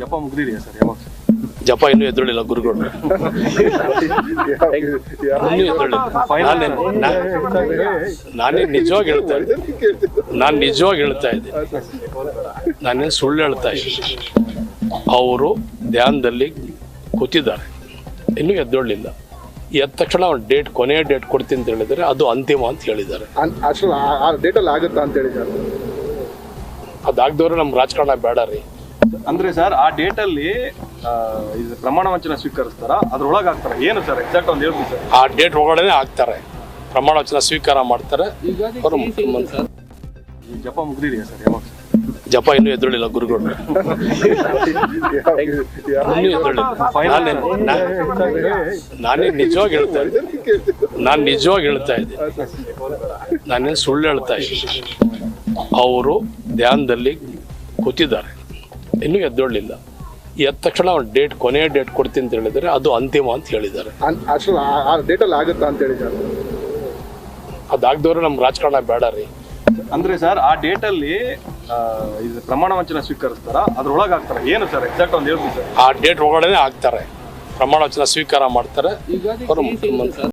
ಜಪ ಮುಗ್ದಿದೆಯಾ ಸರ್ ಯಾವಾಗ? ಜಪ ಇನ್ನೂ ಎದ್ರೊಳ್ಳಿಲ್ಲ ಗುರುಗಳು, ಇನ್ನೂ ಎದ್ರೊಳ್ಳಿಲ್ಲ. ನಾನೇ ನಿಜವಾಗಿ ಹೇಳ್ತಾ ಇದ್ದೆ, ನಾನು ನಿಜವಾಗಿ ಹೇಳ್ತಾ ಇದ್ದೆ, ನಾನೇನು ಸುಳ್ಳು ಹೇಳ್ತಾ ಇದ್ದೆ. ಅವರು ಧ್ಯಾನದಲ್ಲಿ ಕೂತಿದ್ದಾರೆ, ಇನ್ನೂ ಎದ್ದೊಳ್ಳಿಲ್ಲ. ಎದ್ದ ತಕ್ಷಣ ಅವ್ರು ಕೊನೆಯ ಡೇಟ್ ಕೊಡ್ತೀನಿ ಅಂತ ಹೇಳಿದರೆ ಅದು ಅಂತಿಮ ಅಂತ ಹೇಳಿದ್ದಾರೆ. ಡೇಟಲ್ಲಿ ಆಗುತ್ತಾ ಅಂತ ಹೇಳಿದ್ದಾರೆ. ಅದಾಗದವ್ರೆ ನಮ್ಮ ರಾಜಕಾರಣ ಬೇಡ ರೀ. ಅಂದ್ರೆ ಸರ್ ಆ ಡೇಟ್ ಅಲ್ಲಿ ಇದು ಪ್ರಮಾಣ ವಚನ ಸ್ವೀಕರಿಸ್ತಾರ, ಅದ್ರೊಳಗೆ ಆಗ್ತಾರ ಏನು ಸರ್ ಎಕ್ಸಾಕ್ಟ್ ಒಂದು ಹೇಳ್ತೀವಿ ಸರ್. ಆ ಡೇಟ್ ಒಳಗಡೆ ಆಗ್ತಾರೆ, ಪ್ರಮಾಣ ವಚನ ಸ್ವೀಕಾರ ಮಾಡ್ತಾರೆ ಅವರು ಮುಖ್ಯಮಂತ್ರಿ. ಈ ಜಪ ಮುಗ್ದಿದೆಯಾ ಸರ್ ಯಾವಾಗ? ಜಪ ಇನ್ನೂ ಎದ್ರೊಳ್ಳಿಲ್ಲ ಗುರುಗಳು, ಇನ್ನೂ ಎದ್ರೊಳ್ಳಿಲ್ಲ. ನಾನೇ ನಿಜವಾಗಿ ಹೇಳ್ತಾ ಇದ್ದೆ, ನಾನು ನಿಜವಾಗಿ ಹೇಳ್ತಾ ಇದ್ದೆ, ನಾನೇನು ಸುಳ್ಳು ಹೇಳ್ತಾ ಇದ್ದೆ. ಅವರು ಧ್ಯಾನದಲ್ಲಿ ಕೂತಿದ್ದಾರೆ, ಇನ್ನೂ ಎದ್ದೊಳ್ಳಿಲ್ಲ. ಎದ್ದ ತಕ್ಷಣ ಅವ್ರು ಕೊನೆಯ ಡೇಟ್ ಕೊಡ್ತೀನಿ ಅಂತ ಹೇಳಿದರೆ ಅದು ಅಂತಿಮ ಅಂತ ಹೇಳಿದ್ದಾರೆ. ಡೇಟಲ್ಲಿ ಆಗುತ್ತಾ ಅಂತ ಹೇಳಿದ್ದಾರೆ. ಅದಾಗದವ್ರೆ ನಮ್ಮ ರಾಜಕಾರಣ ಬೇಡ ರೀ. ಅಂದ್ರೆ ಸರ್ ಆ ಡೇಟ್ ಅಲ್ಲಿ ಇದು ಪ್ರಮಾಣ ವಚನ ಸ್ವೀಕರಿಸ್ತಾರ, ಅದ್ರೊಳಗೆ ಆಗ್ತಾರ ಏನು ಸರ್ ಎಕ್ಸಾಕ್ಟ್ ಒಂದು ಹೇಳ್ತೀವಿ ಸರ್. ಆ ಡೇಟ್ ಒಳಗಡೆ ಆಗ್ತಾರೆ, ಪ್ರಮಾಣ ವಚನ ಸ್ವೀಕಾರ ಮಾಡ್ತಾರೆ ಅವರು ಮುಖ್ಯಮಂತ್ರಿ.